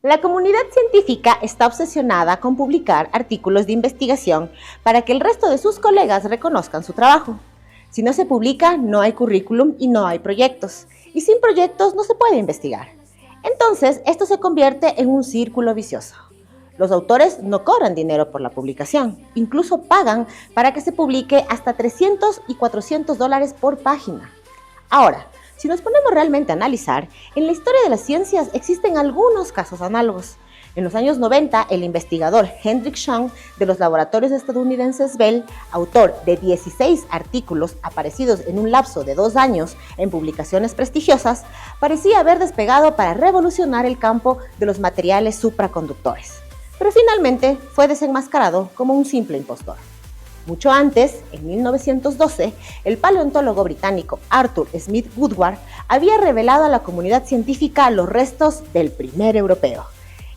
La comunidad científica está obsesionada con publicar artículos de investigación para que el resto de sus colegas reconozcan su trabajo. Si no se publica, no hay currículum y no hay proyectos. Y sin proyectos no se puede investigar. Entonces, esto se convierte en un círculo vicioso. Los autores no cobran dinero por la publicación, incluso pagan para que se publique hasta $300 y $400 por página. Ahora, si nos ponemos realmente a analizar, en la historia de las ciencias existen algunos casos análogos. En los años 90, el investigador Hendrik Schön de los laboratorios estadounidenses Bell, autor de 16 artículos aparecidos en un lapso de 2 años en publicaciones prestigiosas, parecía haber despegado para revolucionar el campo de los materiales supraconductores. Pero finalmente fue desenmascarado como un simple impostor. Mucho antes, en 1912, el paleontólogo británico Arthur Smith Woodward había revelado a la comunidad científica los restos del primer europeo.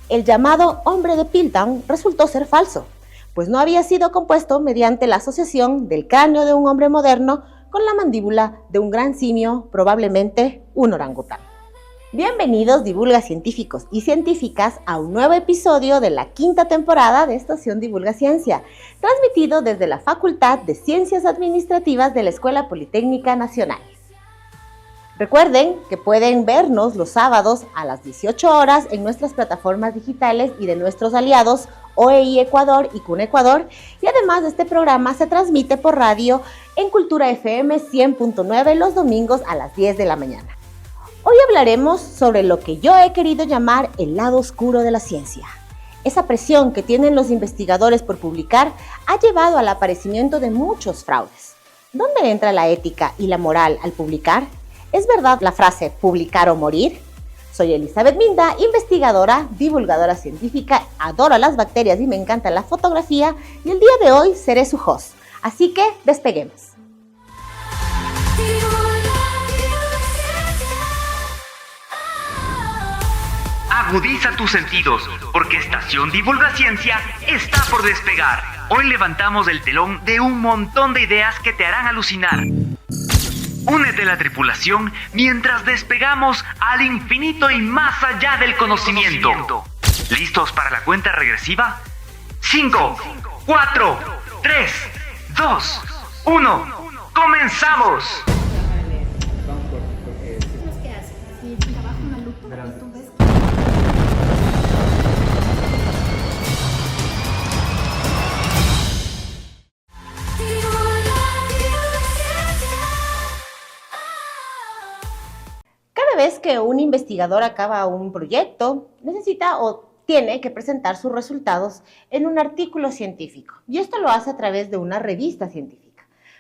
El llamado hombre de Piltdown resultó ser falso, pues no había sido compuesto mediante la asociación del cráneo de un hombre moderno con la mandíbula de un gran simio, probablemente un orangután. Bienvenidos, divulga científicos y científicas, a un nuevo episodio de la 5ª temporada de Estación Divulga Ciencia, transmitido desde la Facultad de Ciencias Administrativas de la Escuela Politécnica Nacional. Recuerden que pueden vernos los sábados a las 18 horas en nuestras plataformas digitales y de nuestros aliados OEI Ecuador y CUN Ecuador, y además de este programa se transmite por radio en Cultura FM 100.9 los domingos a las 10 de la mañana. Hoy hablaremos sobre lo que yo he querido llamar el lado oscuro de la ciencia. Esa presión que tienen los investigadores por publicar ha llevado al aparecimiento de muchos fraudes. ¿Dónde entra la ética y la moral al publicar? ¿Es verdad la frase publicar o morir? Soy Elizabeth Minda, investigadora, divulgadora científica, adoro las bacterias y me encanta la fotografía, y el día de hoy seré su host. Así que despeguemos. Agudiza tus sentidos, porque Estación Divulga Ciencia está por despegar. Hoy levantamos el telón de un montón de ideas que te harán alucinar. Únete a la tripulación mientras despegamos al infinito y más allá del conocimiento. ¿Listos para la cuenta regresiva? 5, 4, 3, 2, 1. ¡Comenzamos! Cada vez que un investigador acaba un proyecto, necesita o tiene que presentar sus resultados en un artículo científico. Y esto lo hace a través de una revista científica.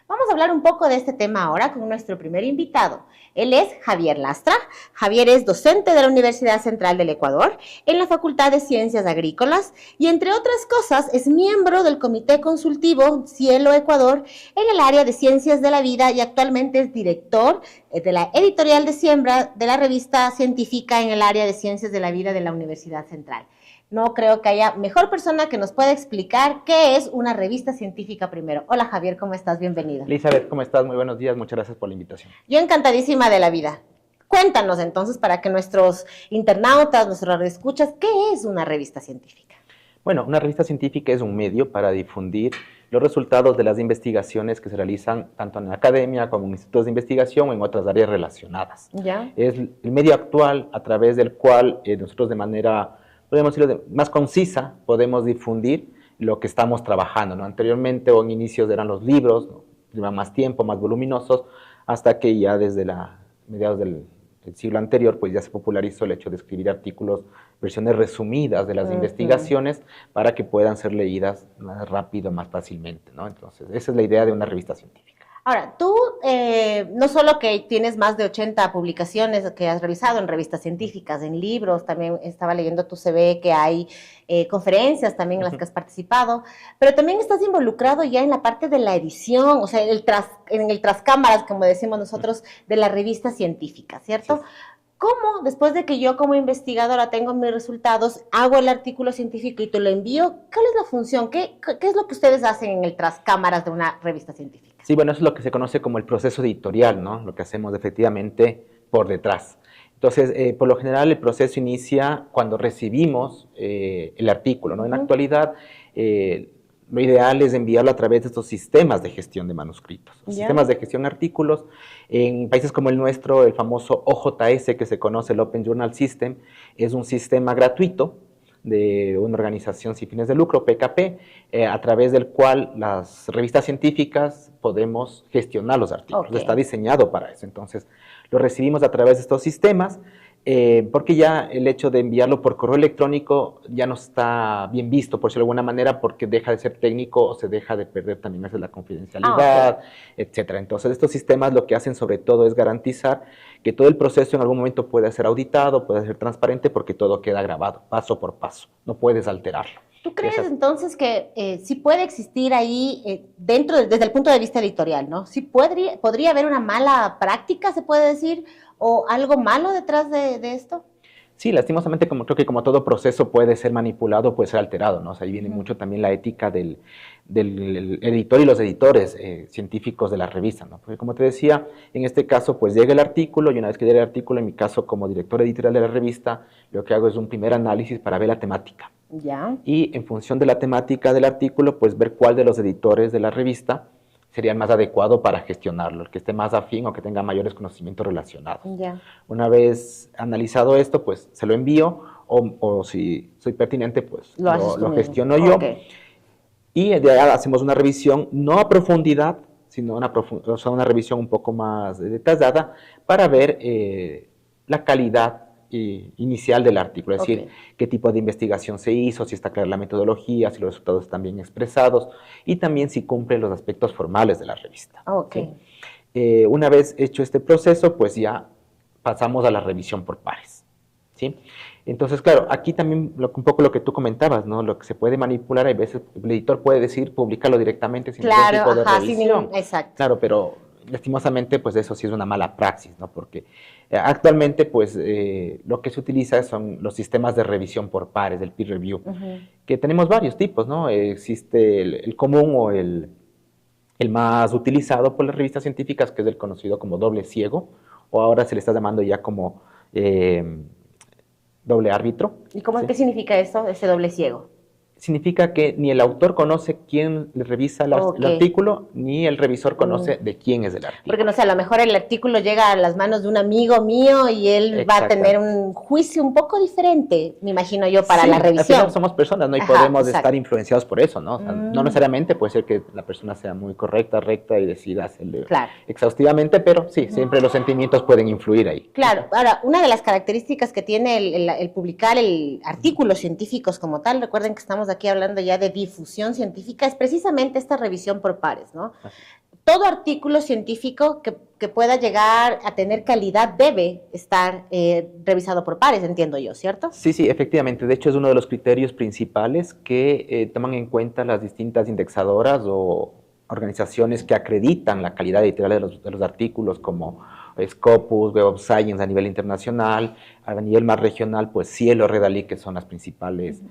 Vamos a hablar un poco de este tema ahora con nuestro primer invitado. Él es Javier Lastra. Javier es docente de la Universidad Central del Ecuador en la Facultad de Ciencias Agrícolas y, entre otras cosas, es miembro del Comité Consultivo Cielo Ecuador en el área de Ciencias de la Vida y actualmente es director de la editorial de Siembra de la revista científica en el área de Ciencias de la Vida de la Universidad Central. No creo que haya mejor persona que nos pueda explicar qué es una revista científica primero. Hola Javier, ¿cómo estás? Bienvenido. Elizabeth, ¿cómo estás? Muy buenos días, muchas gracias por la invitación. Yo encantadísima de la vida. Cuéntanos entonces, para que nuestros internautas, nuestros radioescuchas, ¿qué es una revista científica? Bueno, una revista científica es un medio para difundir los resultados de las investigaciones que se realizan tanto en la academia como en institutos de investigación o en otras áreas relacionadas. ¿Ya? Es el medio actual a través del cual nosotros de manera, podemos decirlo, más concisa podemos difundir lo que estamos trabajando, ¿no? Anteriormente o en inicios eran los libros, ¿no? Llevan más tiempo, más voluminosos, hasta que ya desde mediados del siglo anterior, pues ya se popularizó el hecho de escribir artículos, versiones resumidas de las investigaciones para que puedan ser leídas más rápido, más fácilmente, ¿no? Entonces, esa es la idea de una revista científica. Ahora, tú no solo que tienes más de 80 publicaciones que has realizado en revistas científicas, en libros, también estaba leyendo tu CV que hay conferencias también en las que has participado, pero también estás involucrado ya en la parte de la edición, o sea, en el trascámaras, como decimos nosotros, de la revista científica, ¿cierto? Sí. ¿Cómo, después de que yo como investigadora tengo mis resultados, hago el artículo científico y te lo envío? ¿Cuál es la función? ¿Qué es lo que ustedes hacen en el trascámaras de una revista científica? Sí, bueno, eso es lo que se conoce como el proceso editorial, ¿no? Lo que hacemos efectivamente por detrás. Entonces, por lo general, el proceso inicia cuando recibimos el artículo, ¿no? En la actualidad, lo ideal es enviarlo a través de estos sistemas de gestión de manuscritos, sistemas de gestión de artículos. En países como el nuestro, el famoso OJS, que se conoce, el Open Journal System, es un sistema gratuito de una organización sin fines de lucro, PKP, a través del cual las revistas científicas podemos gestionar los artículos. Está diseñado para eso. Entonces, lo recibimos a través de estos sistemas, porque ya el hecho de enviarlo por correo electrónico ya no está bien visto, por decirlo de alguna manera, porque deja de ser técnico o se deja de perder también la confidencialidad, etcétera. Entonces, estos sistemas lo que hacen sobre todo es garantizar que todo el proceso en algún momento pueda ser auditado, pueda ser transparente, porque todo queda grabado, paso por paso, no puedes alterarlo. ¿Tú crees entonces que sí puede existir ahí, desde el punto de vista editorial, ¿no? Sí podría haber una mala práctica, se puede decir, o algo malo detrás de esto? Sí, lastimosamente, creo que como todo proceso puede ser manipulado, puede ser alterado, ¿no? O sea, ahí viene mucho también la ética del editor y los editores científicos de la revista, ¿no? Porque como te decía, en este caso, pues llega el artículo, y una vez que llega el artículo, en mi caso como director editorial de la revista, lo que hago es un primer análisis para ver la temática. Ya. Y en función de la temática del artículo, pues ver cuál de los editores de la revista sería el más adecuado para gestionarlo, el que esté más afín o que tenga mayores conocimientos relacionados. Ya. Una vez analizado esto, pues se lo envío, o si soy pertinente, pues lo gestiono yo. Y de ahí hacemos una revisión, no a profundidad, sino una revisión un poco más detallada para ver la calidad inicial del artículo, es decir, qué tipo de investigación se hizo, si está clara la metodología, si los resultados están bien expresados, y también si cumple los aspectos formales de la revista. ¿Sí? Una vez hecho este proceso, pues ya pasamos a la revisión por pares, ¿sí? Entonces, claro, aquí también un poco lo que tú comentabas, ¿no? Lo que se puede manipular, hay veces el editor puede decir, públicalo directamente sin ningún tipo de revisión. Exacto. Claro, pero lastimosamente, pues eso sí es una mala praxis, ¿no? Porque actualmente, pues, lo que se utiliza son los sistemas de revisión por pares, del peer review, que tenemos varios tipos, ¿no? Existe el común o el más utilizado por las revistas científicas, que es el conocido como doble ciego, o ahora se le está llamando ya como doble árbitro. ¿Y qué significa eso, ese doble ciego? Significa que ni el autor conoce quién le revisa el artículo, ni el revisor conoce de quién es el artículo. Porque, no sé, a lo mejor el artículo llega a las manos de un amigo mío y él va a tener un juicio un poco diferente, me imagino yo, para la revisión. Al final somos personas, ¿no? Y podemos estar influenciados por eso, ¿no? O sea, no necesariamente puede ser que la persona sea muy correcta, recta y decida hacerlo exhaustivamente, pero sí, siempre los sentimientos pueden influir ahí. Claro. Ahora, una de las características que tiene el publicar artículos científicos como tal, recuerden que estamos aquí hablando ya de difusión científica, es precisamente esta revisión por pares, ¿no? Todo artículo científico que pueda llegar a tener calidad debe estar revisado por pares, entiendo yo, ¿cierto? Sí, efectivamente. De hecho, es uno de los criterios principales que toman en cuenta las distintas indexadoras o organizaciones que acreditan la calidad editorial de los artículos, como Scopus, Web of Science a nivel internacional, a nivel más regional, pues Cielo, Redalí, que son las principales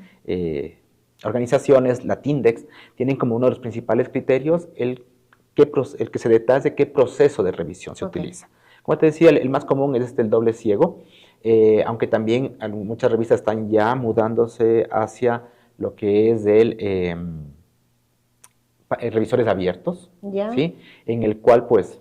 organizaciones, la Tindex, tienen como uno de los principales criterios el que se detalle qué proceso de revisión se utiliza. Como te decía, el más común es el doble ciego, aunque también muchas revistas están ya mudándose hacia lo que es revisores abiertos, ¿sí? En el cual pues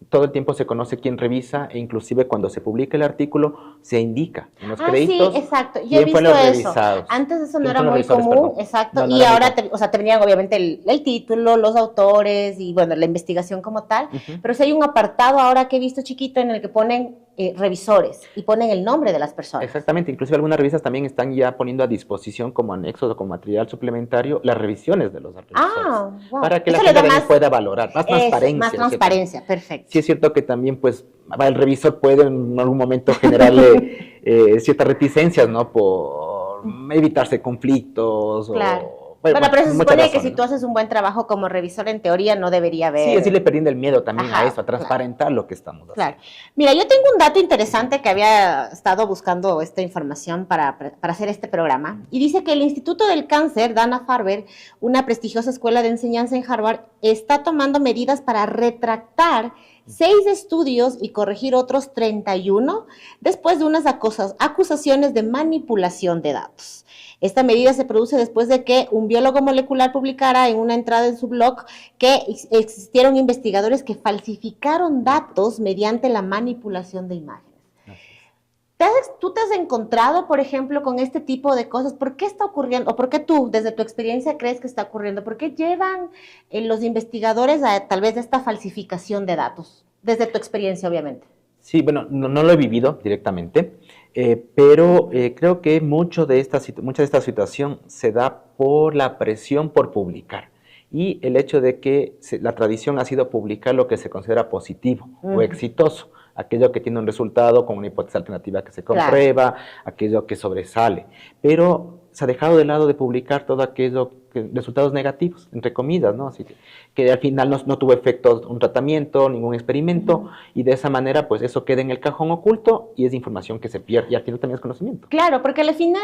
todo el tiempo se conoce quién revisa, e inclusive cuando se publica el artículo se indica en los créditos. Sí, exacto. Yo he visto eso. Antes eso no era muy común, exacto. Y ahora te venían obviamente el título, los autores y bueno, la investigación como tal. Pero sí hay un apartado ahora que he visto chiquito en el que ponen revisores y ponen el nombre de las personas. Exactamente. Inclusive algunas revistas también están ya poniendo a disposición como anexos o como material suplementario las revisiones de los revisores. Para que la gente también pueda valorar. Más transparencia. Más transparencia, perfecto. Sí es cierto que también pues el revisor puede en algún momento generarle ciertas reticencias, ¿no? Por evitarse conflictos Bueno, pero se mucha supone razón, que si ¿no? tú haces un buen trabajo como revisor, en teoría no debería haber... Sí, es irle perdiendo el miedo también Ajá, a eso, a transparentar lo que estamos haciendo. claro. Mira, yo tengo un dato interesante que había estado buscando esta información para hacer este programa, y dice que el Instituto del Cáncer, Dana-Farber, una prestigiosa escuela de enseñanza en Harvard, está tomando medidas para retractar 6 estudios y corregir otros 31 después de unas acusaciones de manipulación de datos. Esta medida se produce después de que un biólogo molecular publicara en una entrada en su blog que existieron investigadores que falsificaron datos mediante la manipulación de imágenes. ¿Tú te has encontrado, por ejemplo, con este tipo de cosas? ¿Por qué está ocurriendo? ¿O por qué tú, desde tu experiencia, crees que está ocurriendo? ¿Por qué llevan los investigadores a tal vez esta falsificación de datos? Desde tu experiencia, obviamente. Sí, bueno, no lo he vivido directamente, pero creo que mucha de esta situación se da por la presión por publicar y el hecho de que la tradición ha sido publicar lo que se considera positivo o exitoso, aquello que tiene un resultado con una hipótesis alternativa que se comprueba, aquello que sobresale, pero se ha dejado de lado de publicar todo aquello resultados negativos, entre comillas, ¿no? Así que al final no tuvo efecto un tratamiento, ningún experimento, y de esa manera, pues eso queda en el cajón oculto y es información que se pierde, y adquiere también es conocimiento. Claro, porque al final,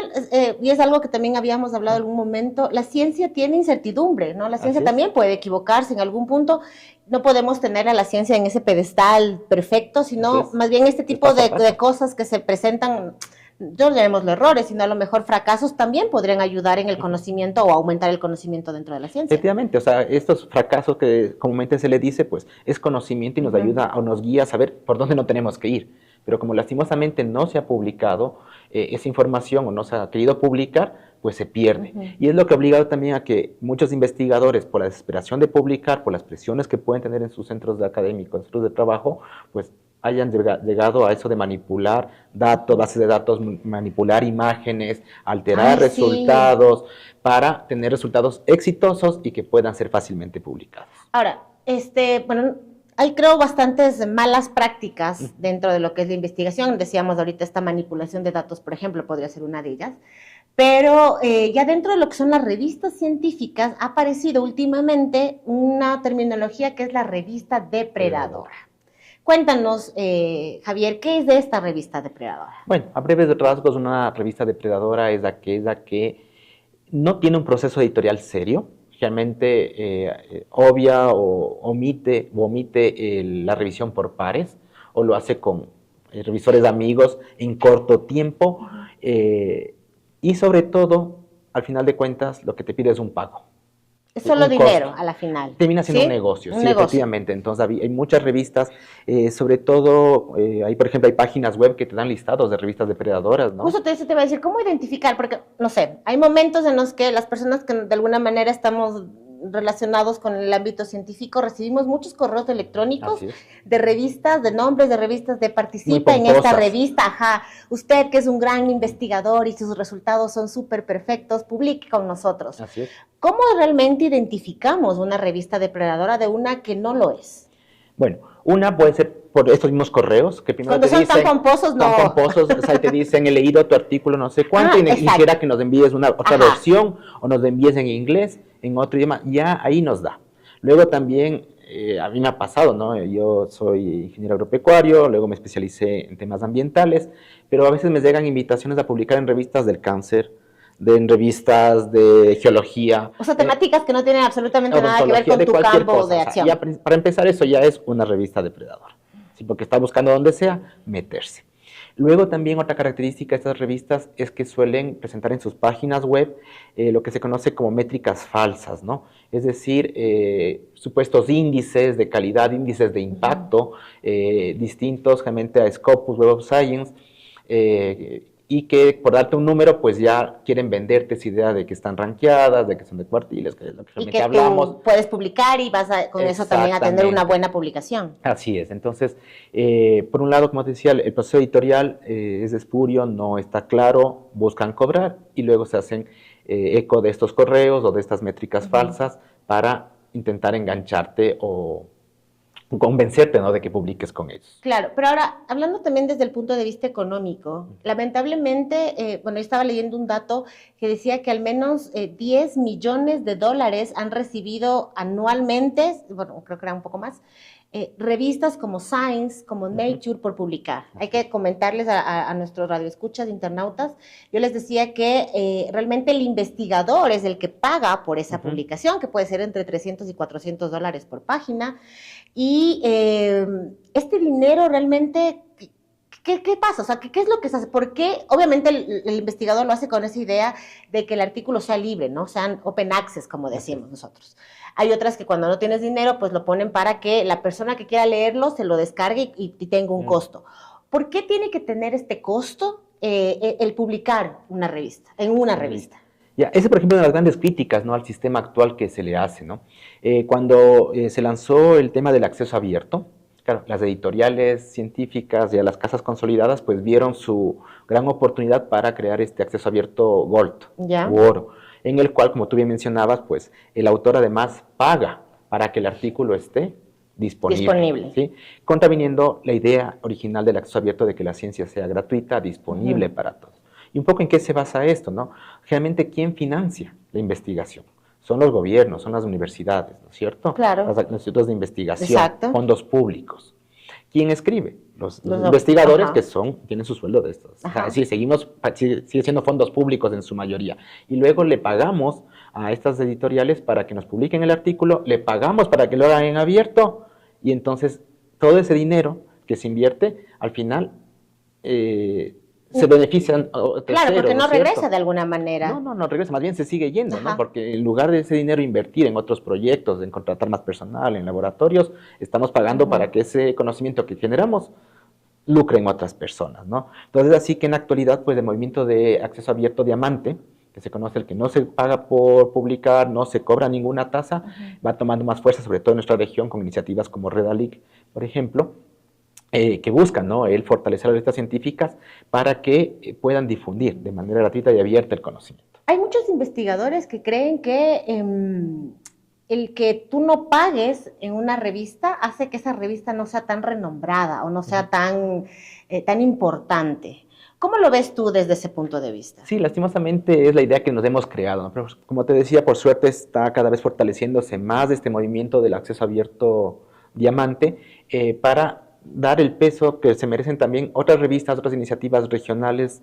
y es algo que también habíamos hablado en algún momento, la ciencia tiene incertidumbre, ¿no? La ciencia también puede equivocarse en algún punto. No podemos tener a la ciencia en ese pedestal perfecto, sino más bien este tipo de cosas que se presentan, no llamémoslo errores, sino a lo mejor fracasos también podrían ayudar en el conocimiento o aumentar el conocimiento dentro de la ciencia. Efectivamente, o sea, estos fracasos que comúnmente se le dice, pues es conocimiento y nos ayuda o nos guía a saber por dónde no tenemos que ir. Pero como lastimosamente no se ha publicado esa información o no se ha querido publicar, pues se pierde. Y es lo que ha obligado también a que muchos investigadores, por la desesperación de publicar, por las presiones que pueden tener en sus centros académicos, en sus centros de trabajo, pues hayan llegado a eso de manipular datos, bases de datos, manipular imágenes, alterar resultados para tener resultados exitosos y que puedan ser fácilmente publicados. Ahora, bueno, hay creo bastantes malas prácticas dentro de lo que es la investigación. Decíamos ahorita esta manipulación de datos, por ejemplo, podría ser una de ellas. Pero ya dentro de lo que son las revistas científicas ha aparecido últimamente una terminología que es la revista depredadora. Cuéntanos, Javier, ¿qué es de esta revista depredadora? Bueno, a breves rasgos, una revista depredadora es aquella que no tiene un proceso editorial serio, realmente obvia o omite la revisión por pares, o lo hace con revisores amigos en corto tiempo, y sobre todo, al final de cuentas, lo que te pide es un pago. Es solo dinero a la final. Termina siendo un negocio, efectivamente. Entonces hay muchas revistas, sobre todo, hay, por ejemplo, hay páginas web que te dan listados de revistas depredadoras, ¿no? Justo te iba a decir, ¿cómo identificar? Porque, no sé, hay momentos en los que las personas que de alguna manera estamos relacionados con el ámbito científico, recibimos muchos correos electrónicos de revistas, de nombres de revistas, de participa en esta revista, usted que es un gran investigador y sus resultados son súper perfectos, publique con nosotros. Así es. ¿Cómo realmente identificamos una revista depredadora de una que no lo es? Bueno, una puede ser por estos mismos correos que primero cuando te dicen... Cuando son tan pomposos, no. Tan pomposos, o sea, te dicen, he leído tu artículo no sé cuánto y quisiera que nos envíes otra versión o nos envíes en inglés, en otro idioma, ya ahí nos da. Luego también, a mí me ha pasado, ¿no? Yo soy ingeniero agropecuario, luego me especialicé en temas ambientales, pero a veces me llegan invitaciones a publicar en revistas del cáncer, en revistas de geología. O sea, temáticas que no tienen absolutamente nada que ver con tu campo de acción. Ya, para empezar, eso ya es una revista depredadora, ¿sí? Porque está buscando donde sea meterse. Luego también otra característica de estas revistas es que suelen presentar en sus páginas web lo que se conoce como métricas falsas, ¿no? Es decir, supuestos índices de calidad, índices de impacto, distintos realmente a Scopus, Web of Science, y que por darte un número, pues ya quieren venderte esa idea de que están rankeadas, de que son de cuartiles, que es lo que realmente hablamos. Tú puedes publicar y vas con eso también a tener una buena publicación. Así es. Entonces, por un lado, como te decía, el proceso editorial es espurio, no está claro, buscan cobrar y luego se hacen eco de estos correos o de estas métricas falsas para intentar engancharte o convencerte, ¿no?, de que publiques con ellos. Claro, pero ahora, hablando también desde el punto de vista económico, lamentablemente, bueno, yo estaba leyendo un dato que decía que al menos 10 millones de dólares han recibido anualmente, bueno, creo que era un poco más, revistas como Science, como Nature, por publicar. Hay que comentarles a nuestros radioescuchas, internautas, yo les decía que realmente el investigador es el que paga por esa publicación, que puede ser entre 300 y 400 dólares por página, y este dinero realmente, ¿qué pasa? O sea, ¿qué es lo que se hace? ¿Por qué? Obviamente el investigador lo hace con esa idea de que el artículo sea libre, ¿no? Sean open access, como decimos nosotros. Hay otras que cuando no tienes dinero, pues lo ponen para que la persona que quiera leerlo se lo descargue y tenga un costo. ¿Por qué tiene que tener este costo el publicar una revista, en una revista? Ya, ese, por ejemplo, es una de las grandes críticas, ¿no?, al sistema actual que se le hace, ¿no? Cuando se lanzó el tema del acceso abierto, claro, las editoriales científicas y a las casas consolidadas pues vieron su gran oportunidad para crear este acceso abierto Gold u oro, en el cual, como tú bien mencionabas, pues el autor además paga para que el artículo esté disponible. ¿Sí? Contraviniendo la idea original del acceso abierto de que la ciencia sea gratuita, disponible para todos. Y un poco en qué se basa esto, ¿no? Generalmente, ¿quién financia la investigación? Son los gobiernos, son las universidades, ¿no es cierto? Claro. Los institutos de investigación, exacto, fondos públicos. ¿Quién escribe? Los investigadores que tienen su sueldo de estos. O sea, sí, sigue siendo fondos públicos en su mayoría. Y luego le pagamos a estas editoriales para que nos publiquen el artículo, le pagamos para que lo hagan en abierto, y entonces todo ese dinero que se invierte, al final se benefician terceros. Claro, porque no regresa de alguna manera. No regresa, más bien se sigue yendo, ¿no? Porque en lugar de ese dinero invertir en otros proyectos, en contratar más personal, en laboratorios, estamos pagando para que ese conocimiento que generamos lucre en otras personas, ¿no? Entonces, así que en la actualidad, pues el movimiento de acceso abierto diamante, que se conoce el que no se paga por publicar, no se cobra ninguna tasa, va tomando más fuerza, sobre todo en nuestra región, con iniciativas como Redalic, por ejemplo, que buscan, ¿no?, el fortalecer las revistas científicas para que puedan difundir de manera gratuita y abierta el conocimiento. Hay muchos investigadores que creen que el que tú no pagues en una revista hace que esa revista no sea tan renombrada o no sea tan importante. ¿Cómo lo ves tú desde ese punto de vista? Sí, lastimosamente es la idea que nos hemos creado, ¿no? Pero como te decía, por suerte está cada vez fortaleciéndose más este movimiento del acceso abierto diamante para dar el peso que se merecen también otras revistas, otras iniciativas regionales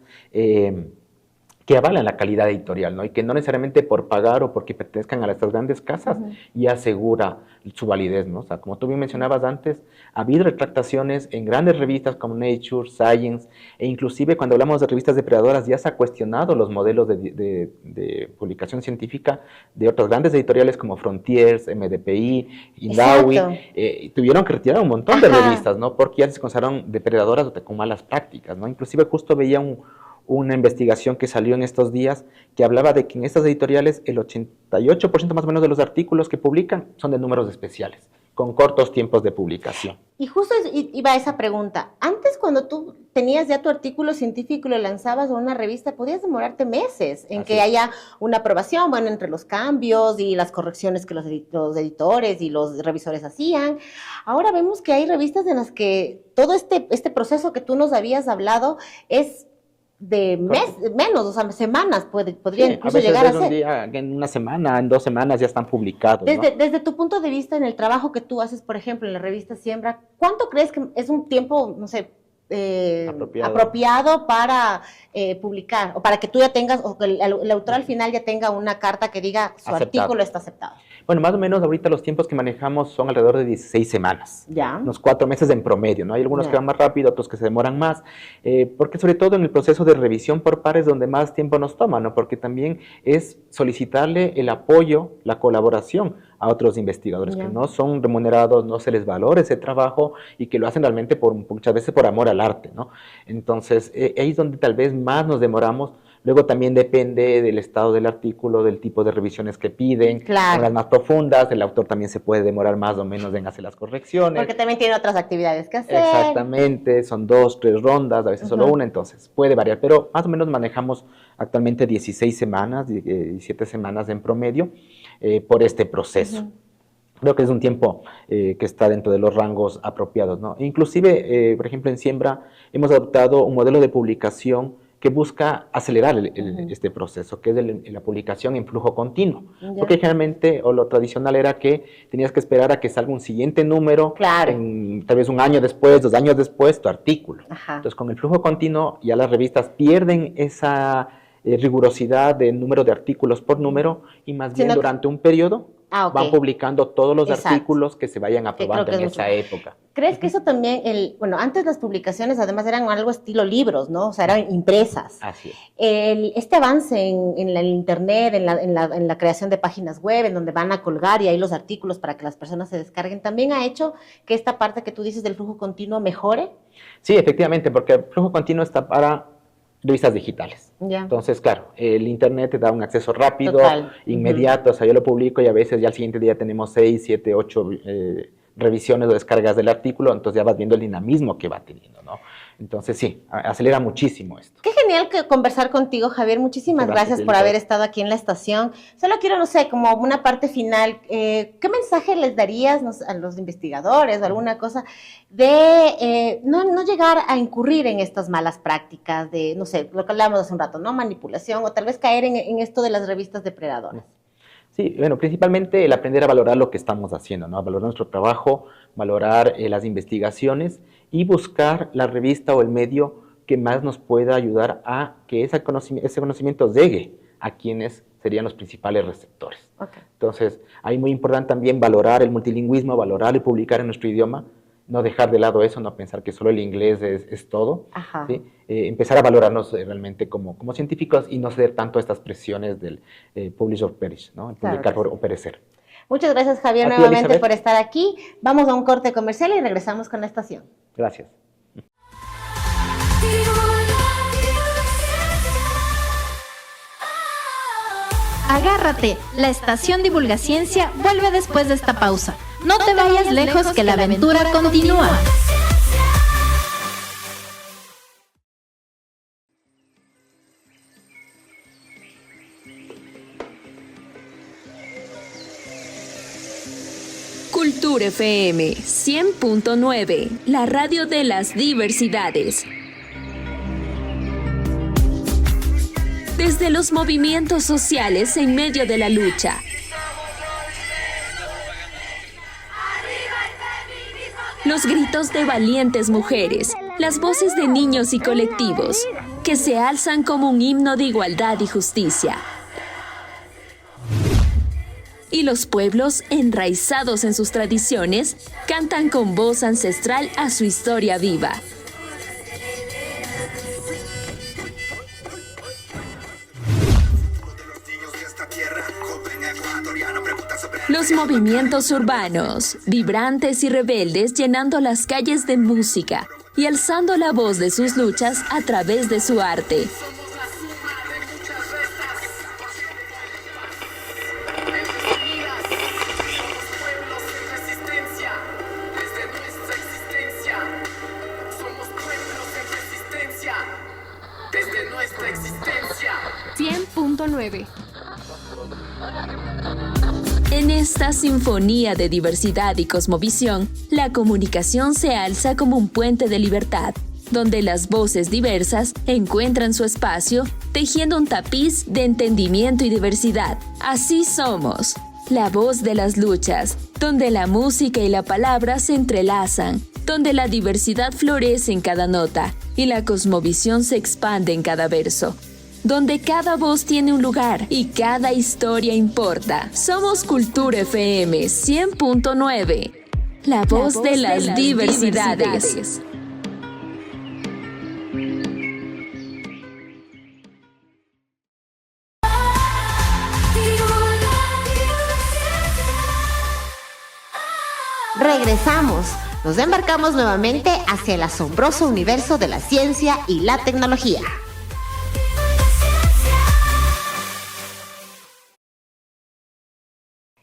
que avalan la calidad editorial, ¿no? Y que no necesariamente por pagar o porque pertenezcan a estas grandes casas ya asegura su validez, ¿no? O sea, como tú bien mencionabas antes, ha habido retractaciones en grandes revistas como Nature, Science, e inclusive cuando hablamos de revistas depredadoras ya se ha cuestionado los modelos de publicación científica de otras grandes editoriales como Frontiers, MDPI, Indawi, tuvieron que retirar un montón de revistas, ¿no? Porque ya se consideraron depredadoras o con malas prácticas, ¿no? Inclusive justo veía una investigación que salió en estos días que hablaba de que en estas editoriales el 88% más o menos de los artículos que publican son de números especiales, con cortos tiempos de publicación. Y justo iba a esa pregunta. Antes, cuando tú tenías ya tu artículo científico y lo lanzabas a una revista, podías demorarte meses en que haya una aprobación, bueno, entre los cambios y las correcciones que los editores y los revisores hacían. Ahora vemos que hay revistas en las que todo este proceso que tú nos habías hablado es de menos, o sea, semanas podría incluso llegar a ser. Un día, en una semana, en 2 semanas ya están publicados. Desde tu punto de vista, en el trabajo que tú haces, por ejemplo, en la revista Siembra, ¿cuánto crees que es un tiempo, no sé, apropiado para publicar? O para que tú ya tengas, o que el autor al final ya tenga una carta que diga su artículo está aceptado. Bueno, más o menos ahorita los tiempos que manejamos son alrededor de 16 semanas. Ya. Unos 4 meses en promedio, ¿no? Hay algunos que van más rápido, otros que se demoran más, porque sobre todo en el proceso de revisión por pares donde más tiempo nos toma, ¿no? Porque también es solicitarle el apoyo, la colaboración a otros investigadores que no son remunerados, no se les valora ese trabajo y que lo hacen realmente muchas veces por amor al arte, ¿no? Entonces, ahí es donde tal vez más nos demoramos. Luego también depende del estado del artículo, del tipo de revisiones que piden. Claro. Son las más profundas, el autor también se puede demorar más o menos en hacer las correcciones. Porque también tiene otras actividades que hacer. Exactamente, son 2, 3 rondas, a veces solo una, entonces puede variar. Pero más o menos manejamos actualmente 16 semanas, 17 semanas en promedio por este proceso. Creo que es un tiempo que está dentro de los rangos apropiados, ¿no? Inclusive, por ejemplo, en Siembra hemos adoptado un modelo de publicación que busca acelerar este proceso, que es la publicación en flujo continuo. Porque generalmente, o lo tradicional era que tenías que esperar a que salga un siguiente número, claro, tal vez un año después, 2 años después, tu artículo. Ajá. Entonces, con el flujo continuo, ya las revistas pierden esa rigurosidad de número de artículos por número y más bien durante un periodo van publicando todos los artículos que se vayan aprobando en esa época. ¿Crees que eso también, bueno, antes las publicaciones además eran algo estilo libros, ¿no? O sea, eran impresas. Así es. Este avance en el internet, en la creación de páginas web, en donde van a colgar y hay los artículos para que las personas se descarguen, ¿también ha hecho que esta parte que tú dices del flujo continuo mejore? Sí, efectivamente, porque el flujo continuo está para revistas digitales. Ya. Entonces, claro, el internet te da un acceso rápido, inmediato, o sea, yo lo publico y a veces ya al siguiente día tenemos 6, 7, 8 revisiones o descargas del artículo, entonces ya vas viendo el dinamismo que va teniendo, ¿no? Entonces sí, acelera muchísimo esto. Qué genial conversar contigo, Javier. Muchísimas gracias por haber estado aquí en la estación. Solo quiero, no sé, como una parte final, ¿qué mensaje les darías a los investigadores o alguna cosa de no llegar a incurrir en estas malas prácticas de, no sé, lo que hablábamos hace un rato, ¿no? Manipulación o tal vez caer en esto de las revistas depredadoras? Sí, bueno, principalmente el aprender a valorar lo que estamos haciendo, ¿no? A valorar nuestro trabajo, valorar las investigaciones y buscar la revista o el medio que más nos pueda ayudar a que ese conocimiento llegue a quienes serían los principales receptores. Okay. Entonces, ahí muy importante también valorar el multilingüismo, valorar y publicar en nuestro idioma, no dejar de lado eso, no pensar que solo el inglés es todo, ¿sí? Empezar a valorarnos realmente como científicos y no ceder tanto a estas presiones del publish or perish, ¿no? El publicar o perecer. Muchas gracias, Javier, nuevamente por estar aquí. Vamos a un corte comercial y regresamos con la estación. Gracias. Agárrate, la estación Divulgaciencia vuelve después de esta pausa. No te vayas lejos que la aventura continúa. Cultura FM 100.9, la radio de las diversidades. Desde los movimientos sociales en medio de la lucha. Los gritos de valientes mujeres, las voces de niños y colectivos, que se alzan como un himno de igualdad y justicia. Y los pueblos, enraizados en sus tradiciones, cantan con voz ancestral a su historia viva. Los movimientos urbanos, vibrantes y rebeldes, llenando las calles de música y alzando la voz de sus luchas a través de su arte. Desde nuestra existencia. 100.9. En esta sinfonía de diversidad y cosmovisión, la comunicación se alza como un puente de libertad, donde las voces diversas encuentran su espacio, tejiendo un tapiz de entendimiento y diversidad. Así somos, la voz de las luchas, donde la música y la palabra se entrelazan, donde la diversidad florece en cada nota y la cosmovisión se expande en cada verso. Donde cada voz tiene un lugar y cada historia importa. Somos Cultura FM 100.9, la voz de las diversidades. Regresamos. Nos embarcamos nuevamente hacia el asombroso universo de la ciencia y la tecnología.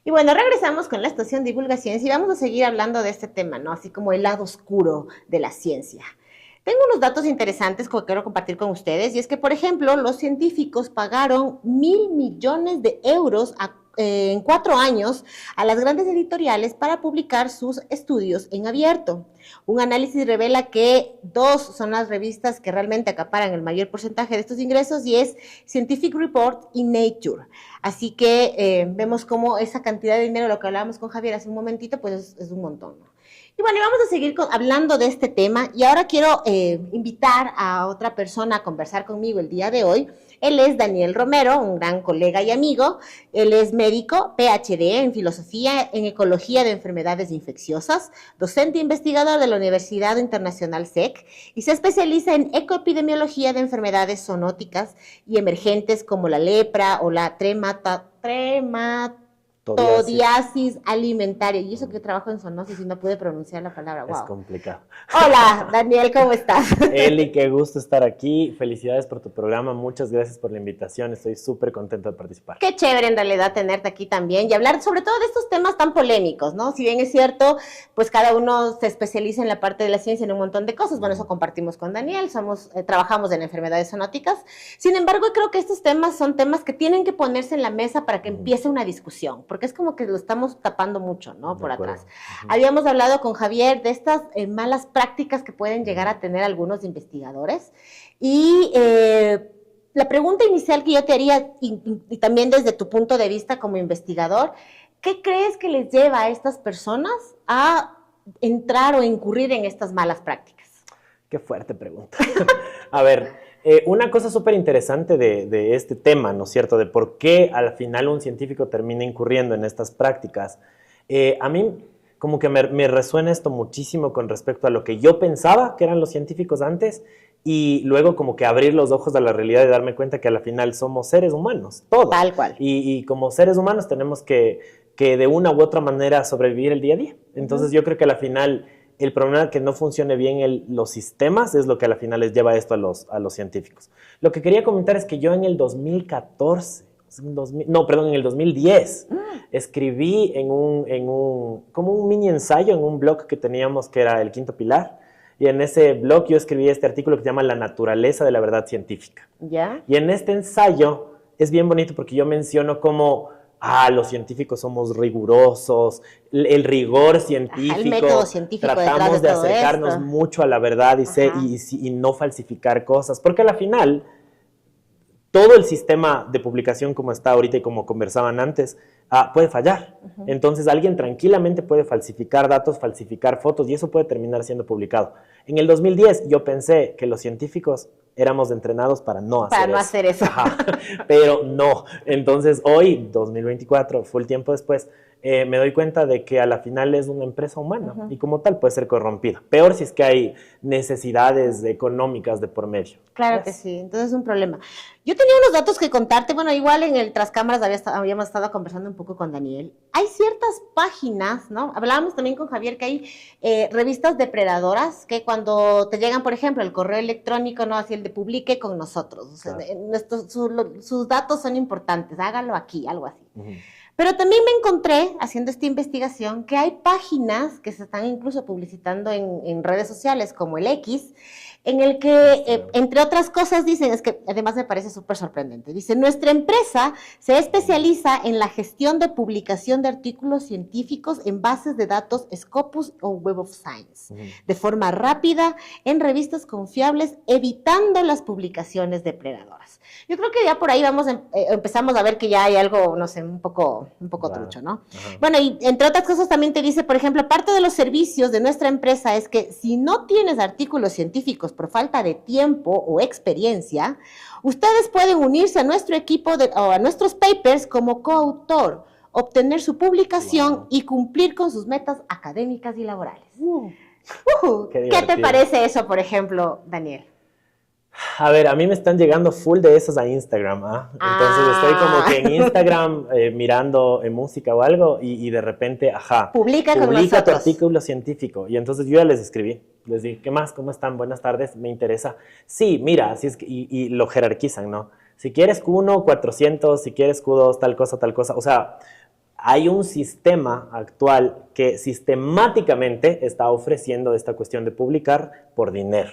Y bueno, regresamos con la estación Divulgaciencia y vamos a seguir hablando de este tema, ¿no? Así como el lado oscuro de la ciencia. Tengo unos datos interesantes que quiero compartir con ustedes y es que, por ejemplo, los científicos pagaron 1.000 millones de euros a en 4 años a las grandes editoriales para publicar sus estudios en abierto. Un análisis revela que 2 son las revistas que realmente acaparan el mayor porcentaje de estos ingresos y es Scientific Report y Nature. Así que vemos cómo esa cantidad de dinero, lo que hablábamos con Javier hace un momentito, pues es un montón, ¿no? Y bueno, vamos a seguir hablando de este tema y ahora quiero invitar a otra persona a conversar conmigo el día de hoy. Él es Daniel Romero, un gran colega y amigo. Él es médico, PhD en filosofía en ecología de enfermedades infecciosas, docente e investigador de la Universidad Internacional SEC y se especializa en ecoepidemiología de enfermedades zoonóticas y emergentes como la lepra o la trematodiasis alimentaria. Y eso que yo trabajo en zoonosis y no pude pronunciar la palabra. Wow. Es complicado. Hola, Daniel, ¿cómo estás? Eli, qué gusto estar aquí. Felicidades por tu programa. Muchas gracias por la invitación. Estoy súper contento de participar. Qué chévere en realidad tenerte aquí también y hablar sobre todo de estos temas tan polémicos, ¿no? Si bien es cierto, pues cada uno se especializa en la parte de la ciencia en un montón de cosas. Bueno, eso compartimos con Daniel, trabajamos en enfermedades zoonóticas. Sin embargo, creo que estos temas son temas que tienen que ponerse en la mesa para que empiece una discusión, porque es como que lo estamos tapando mucho, ¿no? Por atrás. Habíamos hablado con Javier de estas malas prácticas que pueden llegar a tener algunos investigadores y la pregunta inicial que yo te haría, y también desde tu punto de vista como investigador, ¿qué crees que les lleva a estas personas a entrar o incurrir en estas malas prácticas? Qué fuerte pregunta. A ver, una cosa súper interesante de este tema, ¿no es cierto? De por qué al final un científico termina incurriendo en estas prácticas. A mí como que me resuena esto muchísimo con respecto a lo que yo pensaba que eran los científicos antes y luego como que abrir los ojos a la realidad y darme cuenta que al final somos seres humanos, todos. Tal cual. Y como seres humanos tenemos que de una u otra manera sobrevivir el día a día. Entonces yo creo que al final el problema de que no funcione bien los sistemas es lo que al final les lleva esto a los científicos. Lo que quería comentar es que yo en el 2014, en el 2010, escribí como un mini ensayo en un blog que teníamos que era El Quinto Pilar. Y en ese blog yo escribí este artículo que se llama La naturaleza de la verdad científica. ¿Ya? Y en este ensayo es bien bonito porque yo menciono cómo los científicos somos rigurosos, el rigor científico, el método científico tratamos de acercarnos mucho a la verdad y no falsificar cosas, porque al final todo el sistema de publicación como está ahorita y como conversaban antes, puede fallar. Entonces alguien tranquilamente puede falsificar datos, falsificar fotos y eso puede terminar siendo publicado. En el 2010 yo pensé que los científicos éramos entrenados para no hacer eso. Pero no. Entonces hoy, 2024, full tiempo después, me doy cuenta de que a la final es una empresa humana y como tal puede ser corrompida. Peor si es que hay necesidades económicas de por medio. Claro que sí, entonces es un problema. Yo tenía unos datos que contarte, bueno, igual en el tras cámaras habíamos estado conversando un poco con Daniel. Hay ciertas páginas, ¿no? Hablábamos también con Javier que hay revistas depredadoras que cuando te llegan, por ejemplo, el correo electrónico, ¿no? Así el de publique con nosotros. O sea, sus datos son importantes, hágalo aquí, algo así. Pero también me encontré, haciendo esta investigación, que hay páginas que se están incluso publicitando en redes sociales como el X, en el que, entre otras cosas, dicen, es que además me parece súper sorprendente, dice, nuestra empresa se especializa en la gestión de publicación de artículos científicos en bases de datos Scopus o Web of Science, de forma rápida, en revistas confiables, evitando las publicaciones depredadoras. Yo creo que ya por ahí empezamos a ver que ya hay algo, no sé, un poco trucho, ¿no? Bueno, y entre otras cosas también te dice, por ejemplo, parte de los servicios de nuestra empresa es que si no tienes artículos científicos por falta de tiempo o experiencia, ustedes pueden unirse a nuestro equipo o a nuestros papers como coautor, obtener su publicación y cumplir con sus metas académicas y laborales. ¿Qué te parece eso, por ejemplo, Daniel? A ver, a mí me están llegando full de esos a Instagram, Entonces estoy como que en Instagram mirando música o algo y de repente, publica tu artículo científico. Y entonces yo ya les escribí, les dije, ¿qué más? ¿Cómo están? Buenas tardes, me interesa. Sí, mira, así es que, y lo jerarquizan, ¿no? Si quieres Q1, 400, si quieres Q2, tal cosa. O sea, hay un sistema actual que sistemáticamente está ofreciendo esta cuestión de publicar por dinero.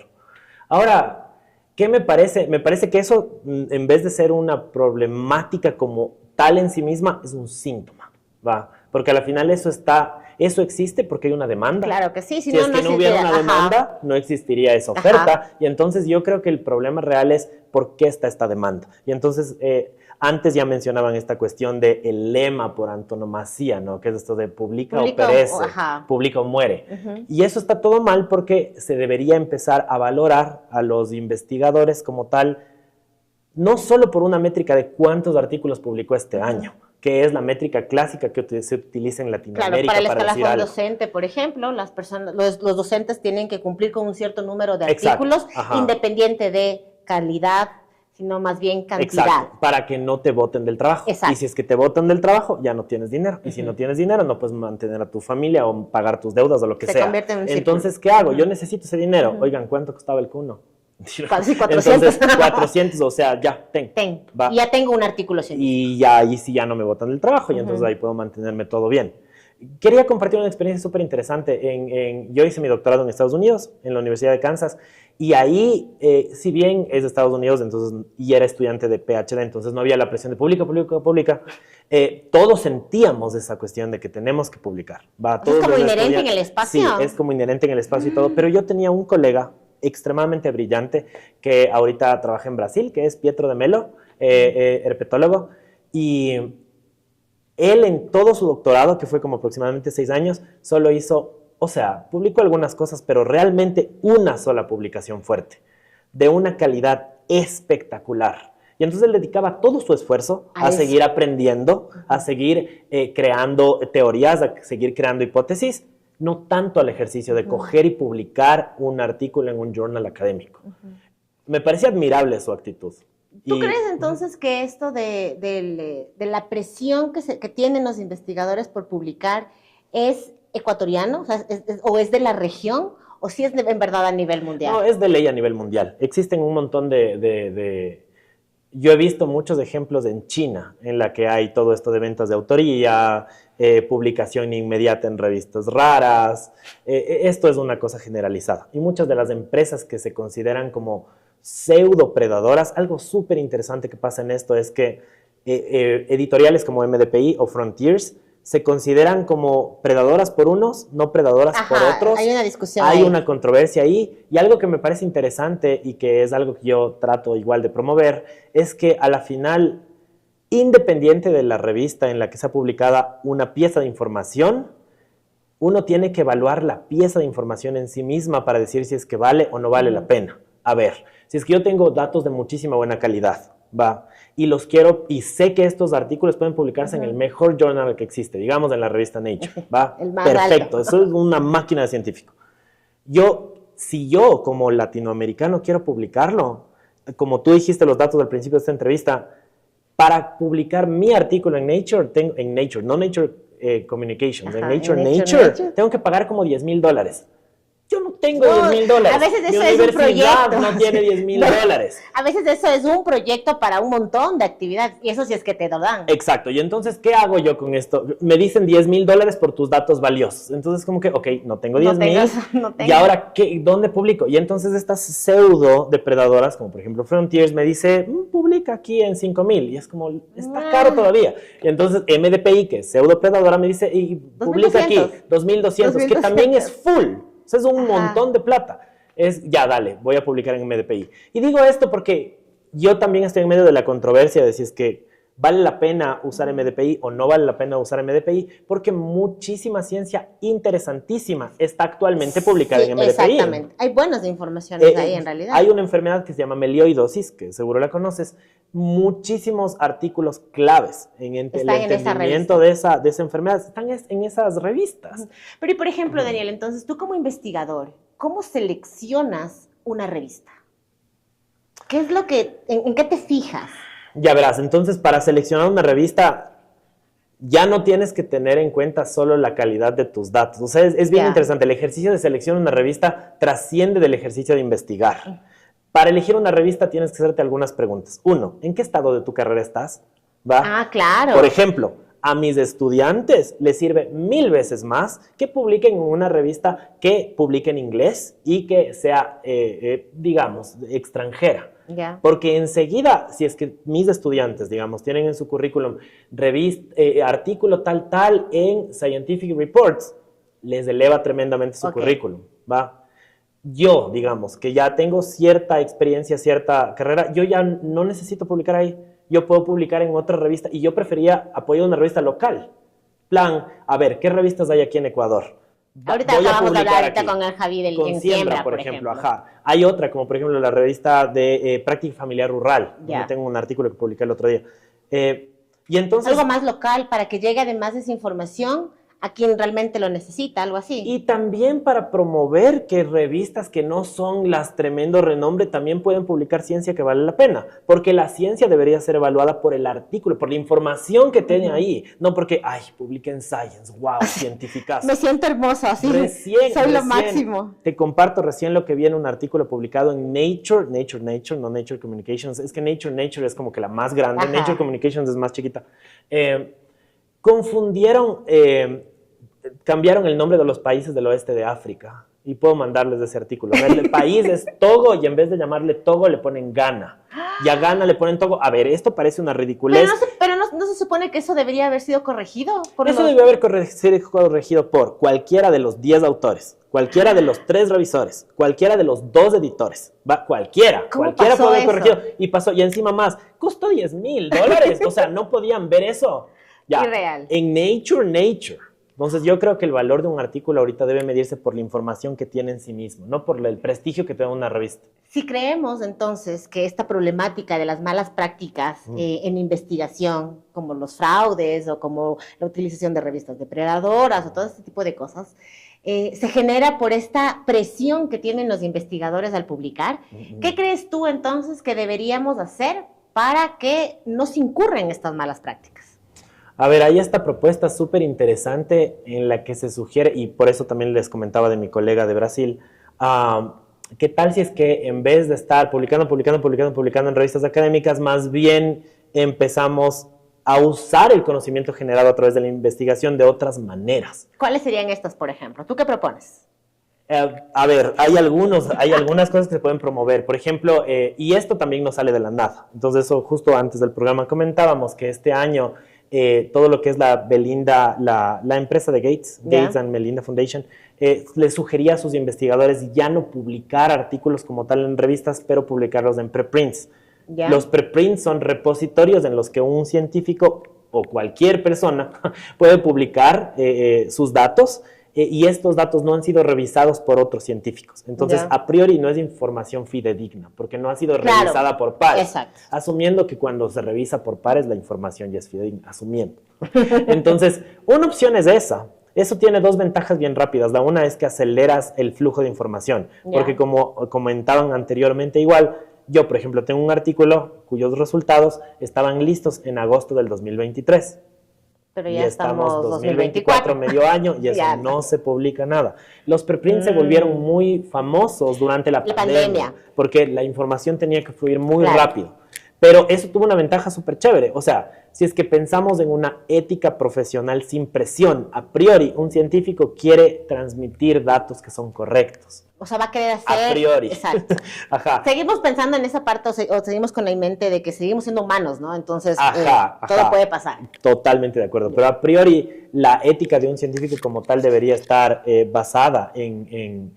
Ahora, ¿qué me parece? Me parece que eso, en vez de ser una problemática como tal en sí misma es un síntoma, ¿va? Porque al final eso existe porque hay una demanda. Claro que sí, Si es que no hubiera una demanda, no existiría esa oferta. Ajá. Y entonces yo creo que el problema real es por qué está esta demanda. Y entonces, antes ya mencionaban esta cuestión del lema por antonomasia, ¿no? Que es esto de publica o perece, publica o muere. Y eso está todo mal porque se debería empezar a valorar a los investigadores como tal, no solo por una métrica de cuántos artículos publicó este año, que es la métrica clásica que se utiliza en Latinoamérica. Claro, para el decir escalafón algo. docente, por ejemplo, los docentes tienen que cumplir con un cierto número de artículos, independiente de calidad, sino más bien cantidad. Exacto, para que no te boten del trabajo. Exacto. Y si es que te botan del trabajo, ya no tienes dinero. Y si no tienes dinero, no puedes mantener a tu familia o pagar tus deudas o lo que sea. Se convierte en un círculo. Entonces, ¿qué hago? Yo necesito ese dinero. Oigan, ¿cuánto costaba el cuno? Sí, 400. Entonces, 400, o sea, ya, ten. Y ya tengo un artículo científico. Y ya, ahí sí ya no me botan del trabajo, y entonces ahí puedo mantenerme todo bien. Quería compartir una experiencia súper interesante. Yo hice mi doctorado en Estados Unidos, en la Universidad de Kansas, y ahí, si bien es de Estados Unidos, entonces, y era estudiante de PhD, entonces no había la presión de publica, todos sentíamos esa cuestión de que tenemos que publicar. Es como inherente en el espacio. Sí, es como inherente en el espacio y todo, pero yo tenía un colega extremadamente brillante que ahorita trabaja en Brasil, que es Pietro de Mello, herpetólogo, y él en todo su doctorado, que fue como aproximadamente 6 años, solo hizo, o sea, publicó algunas cosas, pero realmente una sola publicación fuerte, de una calidad espectacular. Y entonces él dedicaba todo su esfuerzo a seguir aprendiendo, a seguir creando teorías, a seguir creando hipótesis, no tanto al ejercicio de coger y publicar un artículo en un journal académico. Me parecía admirable su actitud. ¿Tú crees entonces que esto de la presión que tienen los investigadores por publicar es ecuatoriano? O es de la región? ¿O si es en verdad a nivel mundial? No, es de ley a nivel mundial. Existen un montón Yo he visto muchos ejemplos en China, en la que hay todo esto de ventas de autoría, publicación inmediata en revistas raras. Esto es una cosa generalizada. Y muchas de las empresas que se consideran como pseudo predadoras, algo súper interesante que pasa en esto es que editoriales como MDPI o Frontiers se consideran como predadoras por unos, no predadoras por otros. Hay una discusión Hay ahí. una controversia ahí. Y algo que me parece interesante y que es algo que yo trato igual de promover es que a la final, independiente de la revista en la que sea publicada una pieza de información, uno tiene que evaluar la pieza de información en sí misma para decir si es que vale o no vale la pena. A ver, si es que yo tengo datos de muchísima buena calidad, y los quiero, y sé que estos artículos pueden publicarse en el mejor journal que existe, digamos en la revista Nature, El más perfecto, alto. eso es una máquina de científico. Si yo como latinoamericano quiero publicarlo, como tú dijiste los datos al principio de esta entrevista, para publicar mi artículo en Nature, no Nature Communications, en Nature, tengo que pagar como $10,000. Yo no tengo $10,000. A veces eso Mi es un universidad proyecto. no tiene $10,000. A veces eso es un proyecto para un montón de actividades, y eso sí es que te lo dan. Exacto, y entonces, ¿qué hago yo con esto? Me dicen $10,000 por tus datos valiosos. Entonces, como que, ok, no tengo 10,000. No tengo. ¿Y ahora dónde publico? Y entonces estas pseudo depredadoras, como por ejemplo Frontiers, me dice, publica aquí en 5,000. Y es como, está caro todavía. Y entonces MDPI, que es pseudo predadora, me dice, y publica aquí 2,200, que también es full. O sea, es un montón de plata. Ya, dale, voy a publicar en MDPI. Y digo esto porque yo también estoy en medio de la controversia de si es que vale la pena usar MDPI o no vale la pena usar MDPI, porque muchísima ciencia interesantísima está actualmente publicada en MDPI. Exactamente. Hay buenas informaciones ahí en realidad. Hay una enfermedad que se llama melioidosis, que seguro la conoces. Muchísimos artículos claves en el entendimiento de esa enfermedad están en esas revistas. Pero y por ejemplo, Daniel, entonces tú como investigador, ¿cómo seleccionas una revista? ¿Qué es en qué te fijas? Ya verás, entonces para seleccionar una revista ya no tienes que tener en cuenta solo la calidad de tus datos. O sea, es bien interesante. El ejercicio de selección de una revista trasciende del ejercicio de investigar. Para elegir una revista tienes que hacerte algunas preguntas. 1, ¿en qué estado de tu carrera estás? Claro. Por ejemplo, A mis estudiantes les sirve 1000 veces más que publiquen en una revista que publique en inglés y que sea, digamos, extranjera. Ya. Porque enseguida, si es que mis estudiantes, digamos, tienen en su currículum artículo tal en Scientific Reports, les eleva tremendamente su currículum, ¿va? Yo, digamos, que ya tengo cierta experiencia, cierta carrera, yo ya no necesito publicar ahí. Yo puedo publicar en otra revista y yo prefería apoyar una revista local. Plan, a ver, ¿qué revistas hay aquí en Ecuador? Ahorita acabamos de hablar con el Javi del con en Siembra, por ejemplo. Ajá. Hay otra, como por ejemplo la revista de Práctica Familiar Rural. Yo tengo un artículo que publiqué el otro día. Y entonces, algo más local para que llegue además esa información a quien realmente lo necesita, algo así. Y también para promover que revistas que no son las tremendo renombre también pueden publicar ciencia que vale la pena, porque la ciencia debería ser evaluada por el artículo, por la información que tiene ahí, no porque, ay, publica en Science, wow, científicas. Me siento hermosa, sí, soy lo máximo. Te comparto recién lo que vi en un artículo publicado en Nature, no Nature Communications, es que Nature es como que la más grande, Ajá. Nature Communications es más chiquita. Cambiaron el nombre de los países del oeste de África. Y puedo mandarles ese artículo. El país es Togo y en vez de llamarle Togo le ponen Ghana. Y a Ghana le ponen Togo. A ver, esto parece una ridiculez. Pero no se supone que eso debería haber sido corregido. Eso debió haber sido corregido por cualquiera de los 10 autores, cualquiera de los 3 revisores, cualquiera de los 2 editores. Cualquiera puede haber corregido. Y pasó. Y encima más, costó $10,000. O sea, no podían ver eso. Ya, irreal. En Nature. Entonces yo creo que el valor de un artículo ahorita debe medirse por la información que tiene en sí mismo, no por el prestigio que te da una revista. Si creemos entonces que esta problemática de las malas prácticas en investigación, como los fraudes o como la utilización de revistas depredadoras o todo este tipo de cosas, se genera por esta presión que tienen los investigadores al publicar, ¿qué crees tú entonces que deberíamos hacer para que no se incurren estas malas prácticas? A ver, hay esta propuesta súper interesante en la que se sugiere, y por eso también les comentaba de mi colega de Brasil, ¿qué tal si es que en vez de estar publicando en revistas académicas, más bien empezamos a usar el conocimiento generado a través de la investigación de otras maneras? ¿Cuáles serían estas, por ejemplo? ¿Tú qué propones? A ver, hay algunas cosas que se pueden promover. Por ejemplo, y esto también no sale de la nada. Entonces, eso justo antes del programa comentábamos que este año todo lo que es la empresa de Gates and Melinda Foundation, le sugería a sus investigadores ya no publicar artículos como tal en revistas, pero publicarlos en preprints. Los preprints son repositorios en los que un científico o cualquier persona puede publicar sus datos, y estos datos no han sido revisados por otros científicos. Entonces, a priori no es información fidedigna, porque no ha sido revisada por pares. Exacto. Asumiendo que cuando se revisa por pares, la información ya es fidedigna, asumiendo. Entonces, una opción es esa. Eso tiene 2 ventajas bien rápidas. La una es que aceleras el flujo de información, porque como comentaban anteriormente igual, yo, por ejemplo, tengo un artículo cuyos resultados estaban listos en agosto del 2023. Pero ya estamos 2024, medio año, y eso no se publica nada. Los preprints se volvieron muy famosos durante la pandemia, porque la información tenía que fluir muy rápido. Pero eso tuvo una ventaja súper chévere. O sea, si es que pensamos en una ética profesional sin presión, a priori, un científico quiere transmitir datos que son correctos. O sea, va a querer hacer... A priori. Exacto. Ajá. Seguimos pensando en esa parte o seguimos con la mente de que seguimos siendo humanos, ¿no? Entonces, todo puede pasar. Totalmente de acuerdo. Pero a priori, la ética de un científico como tal debería estar basada en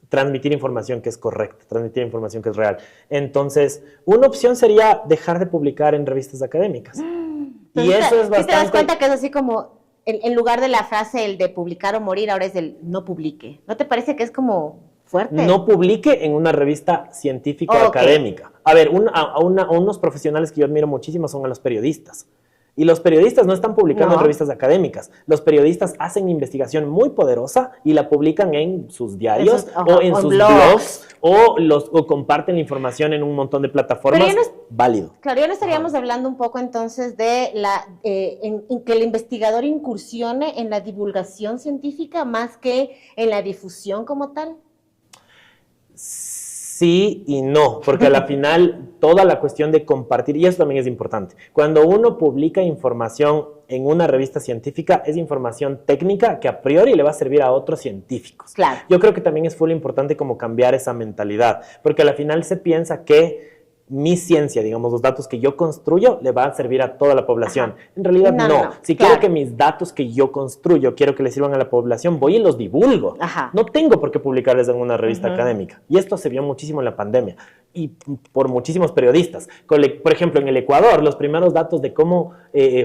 transmitir información que es correcta, transmitir información que es real. Entonces, una opción sería dejar de publicar en revistas académicas. Entonces, y eso es bastante... ¿sí te das cuenta que es así como, en lugar de la frase el de publicar o morir, ahora es el no publique? ¿No te parece que es como fuerte? No publique en una revista científico-académica. A ver, unos profesionales que yo admiro muchísimo son a los periodistas. Y los periodistas no están publicando en revistas académicas. Los periodistas hacen investigación muy poderosa y la publican en sus diarios o en sus blogs o comparten la información en un montón de plataformas. Válido. Claro, ya no estaríamos hablando un poco entonces de en que el investigador incursione en la divulgación científica más que en la difusión como tal. Sí y no, porque a la final toda la cuestión de compartir, y eso también es importante, cuando uno publica información en una revista científica, es información técnica que a priori le va a servir a otros científicos. Claro. Yo creo que también es full importante como cambiar esa mentalidad, porque a la final se piensa que mi ciencia, digamos, los datos que yo construyo, le van a servir a toda la población. Ajá. En realidad no. Si claro. Quiero que mis datos que yo construyo, quiero que le sirvan a la población, voy y los divulgo. Ajá. No tengo por qué publicarles en una revista académica. Y esto se vio muchísimo en la pandemia. Y por muchísimos periodistas. Por ejemplo, en el Ecuador, los primeros datos de cómo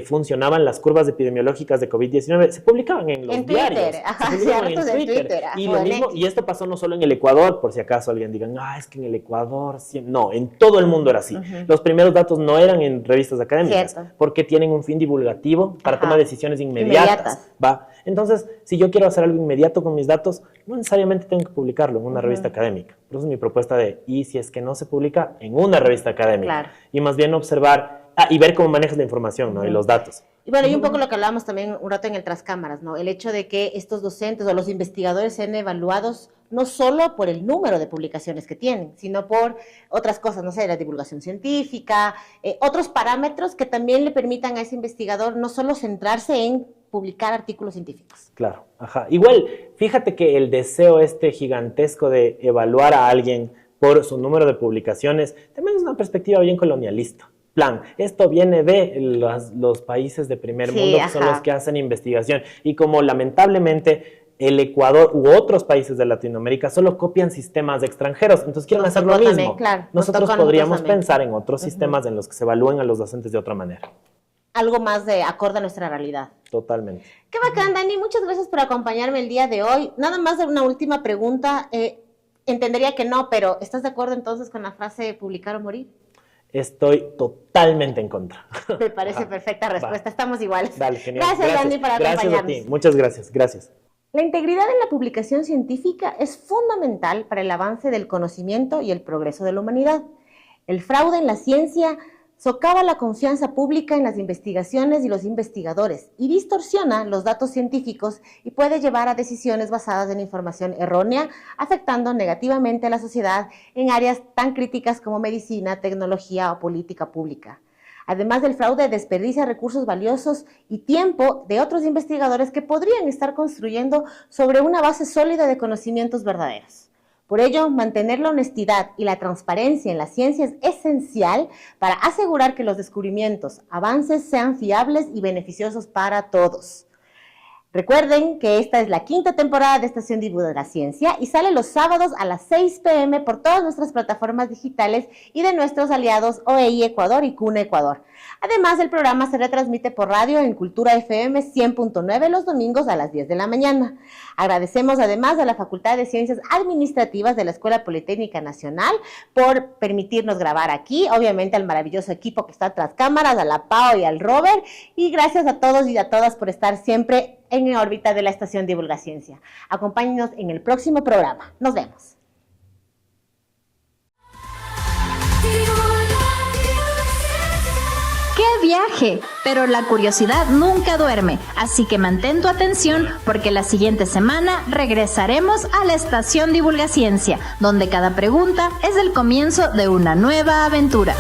funcionaban las curvas epidemiológicas de COVID-19 se publicaban en los diarios. Ajá, se publicaban en Twitter. Y lo mismo, y esto pasó no solo en el Ecuador, por si acaso alguien diga, es que en el Ecuador... No, en todo el mundo era así. Los primeros datos no eran en revistas académicas, porque tienen un fin divulgativo para tomar decisiones inmediatas. ¿Va? Entonces, si yo quiero hacer algo inmediato con mis datos, no necesariamente tengo que publicarlo en una revista académica. Por eso es mi propuesta de, y si es que no se publica en una revista académica. Claro. Y más bien observar y ver cómo manejas la información, ¿no? Y los datos. Y bueno, y un poco lo que hablábamos también un rato en el Tras Cámaras, ¿no? El hecho de que estos docentes o los investigadores sean evaluados no solo por el número de publicaciones que tienen, sino por otras cosas, no sé, la divulgación científica, otros parámetros que también le permitan a ese investigador no solo centrarse en publicar artículos científicos. Claro, ajá. Igual, fíjate que el deseo gigantesco de evaluar a alguien por su número de publicaciones también es una perspectiva bien colonialista. Plan, esto viene de los países de primer mundo, que son los que hacen investigación. Y como lamentablemente el Ecuador u otros países de Latinoamérica solo copian sistemas de extranjeros, entonces quieren hacer lo mismo. También, claro, nosotros podríamos pensar en otros sistemas en los que se evalúen a los docentes de otra manera. Algo más de acorde a nuestra realidad. Totalmente. Qué bacán, Dani. Muchas gracias por acompañarme el día de hoy. Nada más de una última pregunta. Entendería que no, pero ¿estás de acuerdo entonces con la frase publicar o morir? Estoy totalmente en contra. Me parece perfecta respuesta. Estamos iguales. Dale, genial. Gracias, Dani, por acompañarnos. Gracias a ti. Muchas gracias. Gracias. La integridad en la publicación científica es fundamental para el avance del conocimiento y el progreso de la humanidad. El fraude en la ciencia socava la confianza pública en las investigaciones y los investigadores y distorsiona los datos científicos y puede llevar a decisiones basadas en información errónea, afectando negativamente a la sociedad en áreas tan críticas como medicina, tecnología o política pública. Además del fraude, desperdicia recursos valiosos y tiempo de otros investigadores que podrían estar construyendo sobre una base sólida de conocimientos verdaderos. Por ello, mantener la honestidad y la transparencia en la ciencia es esencial para asegurar que los descubrimientos, avances sean fiables y beneficiosos para todos. Recuerden que esta es la 5ª temporada de Estación Divulga la Ciencia y sale los sábados a las 6 p.m. por todas nuestras plataformas digitales y de nuestros aliados OEI Ecuador y CUNA Ecuador. Además, el programa se retransmite por radio en Cultura FM 100.9 los domingos a las 10 de la mañana. Agradecemos además a la Facultad de Ciencias Administrativas de la Escuela Politécnica Nacional por permitirnos grabar aquí, obviamente al maravilloso equipo que está tras cámaras, a la Pao y al Robert, y gracias a todos y a todas por estar siempre en órbita de la Estación Divulga Ciencia. Acompáñenos en el próximo programa. Nos vemos. ¡Qué viaje! Pero la curiosidad nunca duerme, así que mantén tu atención porque la siguiente semana regresaremos a la Estación Divulga Ciencia, donde cada pregunta es el comienzo de una nueva aventura.